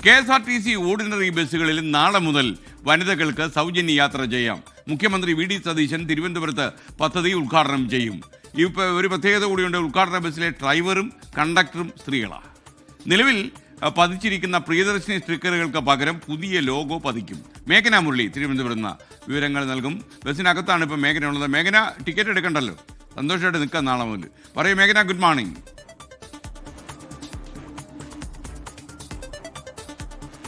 KSRTC ordinary ബസ്സുകളിൽ നാളെ മുതൽ വനിതകൾക്ക് സൗജന്യ യാത്ര ചെയ്യാം. മുഖ്യമന്ത്രി VD സതീശൻ തിരുവനന്തപുരത്ത് പദ്ധതി ഉദ്ഘാടനം ചെയ്യും. ഇപ്പോൾ ഒരു പ്രത്യേകത കൂടിയുണ്ട്. ഉദ്ഘാടന ബസ്സിലെ ഡ്രൈവറും കണ്ടക്ടറും സ്ത്രീകളാണ്. നിലവിൽ പതിച്ചിരിക്കുന്ന പ്രിയദർശിനി സ്റ്റിക്കറുകൾക്ക് പകരം പുതിയ ലോഗോ പതിക്കും. മേഘന മുരളി തിരുവനന്തപുരത്ത് നിന്ന് വിവരങ്ങൾ നൽകും. ബസ്സിനകത്താണ് ഇപ്പോൾ മേഘന ഉള്ളത്. മേഘന, ടിക്കറ്റ് എടുക്കണ്ടല്ലോ, സന്തോഷമായിട്ട് നിൽക്കാം നാളെ മുതൽ. പറയൂ മേഘന, good morning.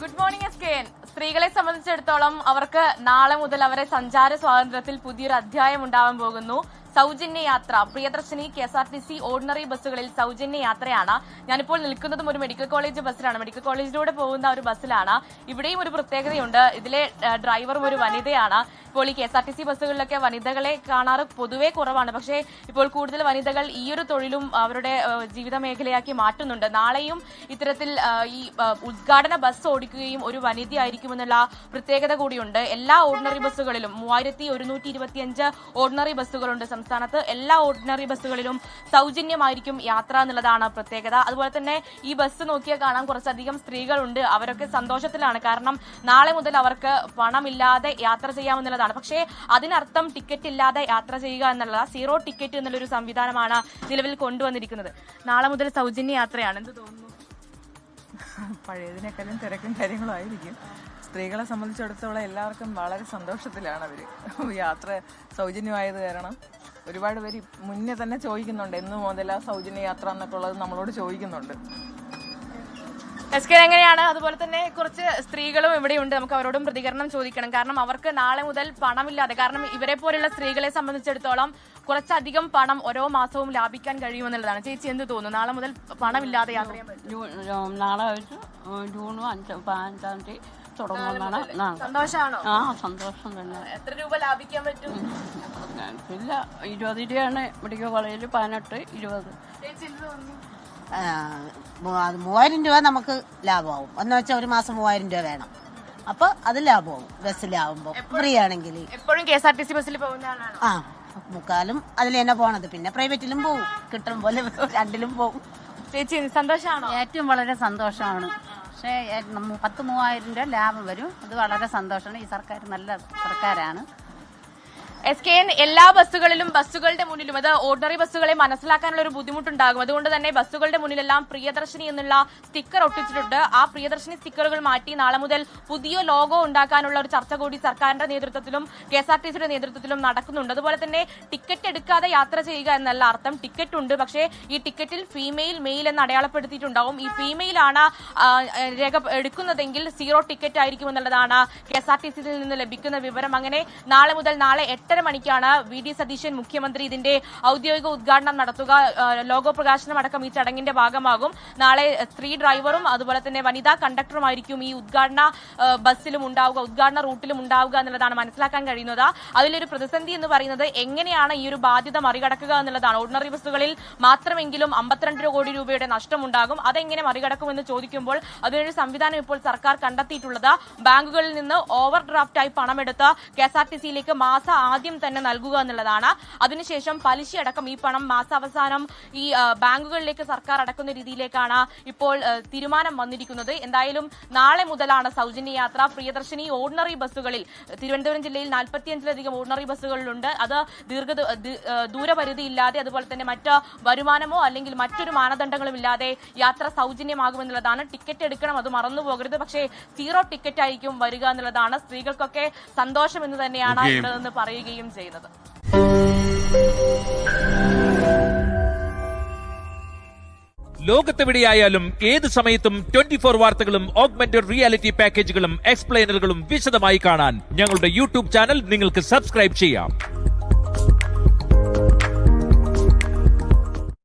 Good morning SKN. സ്ത്രീകളെ സംബന്ധിച്ചിടത്തോളം അവർക്ക് നാളെ മുതൽ അവരെ സഞ്ചാര സ്വാതന്ത്ര്യത്തിൽ പുതിയൊരു അധ്യായം ഉണ്ടാവാൻ പോകുന്നു. സൗജന്യ യാത്ര. പ്രിയദർശിനി KSRTC ഓർഡിനറി ബസ്സുകളിൽ സൗജന്യ യാത്രയാണ്. ഞാനിപ്പോൾ നിൽക്കുന്നതും ഒരു മെഡിക്കൽ കോളേജ് ബസ്സിലാണ്. മെഡിക്കൽ കോളേജിലൂടെ പോകുന്ന ഒരു ബസ്സിലാണ്. ഇവിടെയും ഒരു പ്രത്യേകതയുണ്ട്. ഇതിലെ ഡ്രൈവറും ഒരു വനിതയാണ്. ഇപ്പോൾ ഈ KSRTC ബസ്സുകളിലൊക്കെ വനിതകളെ കാണാറ് പൊതുവെ കുറവാണ്. പക്ഷേ ഇപ്പോൾ കൂടുതൽ വനിതകൾ ഈ ഒരു തൊഴിലും അവരുടെ ജീവിത മേഖലയാക്കി മാറ്റുന്നുണ്ട്. നാളെയും ഇത്തരത്തിൽ ഈ ഉദ്ഘാടന ബസ് ഓടിക്കുകയും ഒരു വനിതയായിരിക്കുമെന്നുള്ള പ്രത്യേകത കൂടിയുണ്ട്. എല്ലാ ഓർഡിനറി ബസ്സുകളിലും 3125 ഓർഡിനറി ബസ്സുകളുണ്ട് സംസ്ഥാനത്ത്. എല്ലാ ഓർഡിനറി ബസ്സുകളിലും സൗജന്യമായിരിക്കും യാത്ര എന്നുള്ളതാണ് പ്രത്യേകത. അതുപോലെ തന്നെ ഈ ബസ് നോക്കിയാൽ കാണാം കുറച്ചധികം സ്ത്രീകളുണ്ട്. അവരൊക്കെ സന്തോഷത്തിലാണ്. കാരണം നാളെ മുതൽ അവർക്ക് പണമില്ലാതെ യാത്ര ചെയ്യാമെന്നുള്ളതാണ്. പക്ഷേ അതിനർത്ഥം ടിക്കറ്റ് ഇല്ലാതെ യാത്ര ചെയ്യുക എന്നുള്ള സീറോ ടിക്കറ്റ് എന്നുള്ളൊരു സംവിധാനമാണ് നിലവിൽ കൊണ്ടുവന്നിരിക്കുന്നത്. നാളെ മുതൽ സൗജന്യ യാത്രയാണ്. എന്ത് തോന്നുന്നു? പഴയതിനേക്കാളും തിരക്കും കാര്യങ്ങളും ആയിരിക്കും. സ്ത്രീകളെ സംബന്ധിച്ചിടത്തോളം എല്ലാവർക്കും വളരെ സന്തോഷത്തിലാണ് അവർ. യാത്ര സൗജന്യമായത് കാരണം ഒരുപാട് പേര് മുന്നേ തന്നെ ചോദിക്കുന്നുണ്ട്, എന്ന് മുതലാ സൗജന്യ യാത്ര എന്നൊക്കെ ഉള്ളത് നമ്മളോട് ചോദിക്കുന്നുണ്ട്. SKN എങ്ങനെയാണ്? അതുപോലെ തന്നെ കുറച്ച് സ്ത്രീകളും ഇവിടെയുണ്ട്. നമുക്ക് അവരോടും പ്രതികരണം ചോദിക്കണം. കാരണം അവർക്ക് നാളെ മുതൽ പണമില്ലാതെ, കാരണം ഇവരെ പോലുള്ള സ്ത്രീകളെ സംബന്ധിച്ചിടത്തോളം കുറച്ചധികം പണം ഓരോ മാസവും ലാഭിക്കാൻ കഴിയുമെന്നുള്ളതാണ്. ചേച്ചി എന്ത് തോന്നുന്നു? നാളെ മുതൽ പണമില്ലാതെ യാത്ര ചെയ്യാൻ പറ്റും? നാളെ ജൂൺ 5-5 തീയതി തുടങ്ങുന്നതാണ്. സന്തോഷമാണോ? സന്തോഷം തന്നെ. എത്ര രൂപ ലാഭിക്കാൻ പറ്റും? ഇല്ല, 20 രൂപയാണ് മെഡിക്കൽ കോളേജിൽ. 18, 20. ചേച്ചി എന്ത് തോന്നുന്നു? 3000 രൂപ നമുക്ക് ലാഭമാവും. എന്ന് വെച്ചാൽ ഒരു മാസം 3000 രൂപ വേണം. അപ്പൊ അത് ലാഭമാവും ബസ്സിലാവുമ്പോ. ഫ്രീ ആണെങ്കിൽ എപ്പോഴും KSRTC ബസ്സിൽ പോകുന്ന ആളാണ്. മുക്കാലും അതിൽ തന്നെ പോണത്. പിന്നെ പ്രൈവറ്റിലും പോകും, കിട്ടും പോലെ രണ്ടിലും പോകും. ചേച്ചി സന്തോഷമാണോ? ഏറ്റവും വളരെ സന്തോഷമാണ്. പക്ഷേ 10-3000 രൂപ ലാഭം വരും. അത് വളരെ സന്തോഷമാണ്. ഈ സർക്കാർ നല്ല സർക്കാരാണ്. SKN എല്ലാ ബസ്സുകളിലും ബസ്സുകളുടെ മുന്നിലും, അത് ഓർഡിനറി ബസ്സുകളെ മനസ്സിലാക്കാനുള്ള ഒരു ബുദ്ധിമുട്ടുണ്ടാകും. അതുകൊണ്ട് തന്നെ ബസ്സുകളുടെ മുന്നിലെല്ലാം പ്രിയദർശിനി എന്നുള്ള സ്റ്റിക്കർ ഒട്ടിച്ചിട്ടുണ്ട്. ആ പ്രിയദർശിനി സ്റ്റിക്കറുകൾ മാറ്റി നാളെ മുതൽ പുതിയ ലോഗോ ഉണ്ടാക്കാനുള്ള ഒരു ചർച്ച കൂടി സർക്കാരിന്റെ നേതൃത്വത്തിലും KSRTCയുടെ നേതൃത്വത്തിലും നടക്കുന്നുണ്ട്. അതുപോലെ തന്നെ ടിക്കറ്റ് എടുക്കാതെ യാത്ര ചെയ്യുക എന്നല്ല അർത്ഥം. ടിക്കറ്റ് ഉണ്ട്, പക്ഷേ ഈ ടിക്കറ്റിൽ ഫീമെയിൽ, മെയിൽ എന്ന് അടയാളപ്പെടുത്തിയിട്ടുണ്ടാവും. ഈ ഫീമെയിൽ ആണ് രേഖ എടുക്കുന്നതെങ്കിൽ സീറോ ടിക്കറ്റ് ആയിരിക്കും എന്നുള്ളതാണ് KSRTCയിൽ നിന്ന് ലഭിക്കുന്ന വിവരം. അങ്ങനെ നാളെ മുതൽ നാളെ 8:30 മണിക്കാണ് VD സതീശൻ മുഖ്യമന്ത്രി ഇതിന്റെ ഔദ്യോഗിക ഉദ്ഘാടനം നടത്തുക. ലോഗോ പ്രകാശനം അടക്കം ഈ ചടങ്ങിന്റെ ഭാഗമാകും. നാളെ സ്ത്രീ ഡ്രൈവറും അതുപോലെ തന്നെ വനിതാ കണ്ടക്ടറുമായിരിക്കും ഈ ഉദ്ഘാടന ബസ്സിലും ഉണ്ടാവുക, ഉദ്ഘാടന റൂട്ടിലും ഉണ്ടാവുക എന്നുള്ളതാണ് മനസ്സിലാക്കാൻ കഴിയുന്നത്. അതിലൊരു പ്രതിസന്ധി എന്ന് പറയുന്നത് എങ്ങനെയാണ് ഈ ഒരു ബാധ്യത മറികടക്കുക എന്നുള്ളതാണ്. ഓർഡിനറി ബസ്സുകളിൽ മാത്രമെങ്കിലും 52 കോടി രൂപയുടെ നഷ്ടമുണ്ടാകും. അതെങ്ങനെ മറികടക്കുമെന്ന് ചോദിക്കുമ്പോൾ അതിനൊരു സംവിധാനം ഇപ്പോൾ സർക്കാർ കണ്ടെത്തിയിട്ടുള്ളത് ബാങ്കുകളിൽ നിന്ന് ഓവർ ഡ്രാഫ്റ്റായി പണമെടുത്ത് KSRTCയിലേക്ക് ആദ്യം തന്നെ നൽകുക എന്നുള്ളതാണ്. അതിനുശേഷം പലിശയടക്കം ഈ പണം മാസാവസാനം ഈ ബാങ്കുകളിലേക്ക് സർക്കാർ അടക്കുന്ന രീതിയിലേക്കാണ് ഇപ്പോൾ തീരുമാനം വന്നിരിക്കുന്നത്. എന്തായാലും നാളെ മുതലാണ് സൗജന്യ യാത്ര. പ്രിയദർശിനി ഓർഡിനറി ബസ്സുകളിൽ തിരുവനന്തപുരം ജില്ലയിൽ 45-ലധികം ഓർഡിനറി ബസ്സുകളിലുണ്ട്. അത് ദൂരപരിധി ഇല്ലാതെ, അതുപോലെ തന്നെ മറ്റ് വരുമാനമോ അല്ലെങ്കിൽ മറ്റൊരു മാനദണ്ഡങ്ങളും ഇല്ലാതെ യാത്ര സൗജന്യമാകുമെന്നുള്ളതാണ്. ടിക്കറ്റ് എടുക്കണം, അത് മറന്നു പോകരുത്. പക്ഷേ സീറോ ടിക്കറ്റ് ആയിരിക്കും വരിക എന്നുള്ളതാണ്. സ്ത്രീകൾക്കൊക്കെ സന്തോഷം എന്ന് തന്നെയാണ് ഇവിടെ നിന്ന് പറയുകയും ചെയ്യുന്നത്. ലോകത്തെവിടെയായാലും ഏത് സമയത്തും 24 വാർത്തകളും ഓഗ്മെന്റഡ് റിയാലിറ്റി പാക്കേജുകളും എക്സ്പ്ലെയിനറുകളും വിശദമായി കാണാൻ ഞങ്ങളുടെ YouTube ചാനൽ നിങ്ങൾക്ക് സബ്സ്ക്രൈബ് ചെയ്യാം.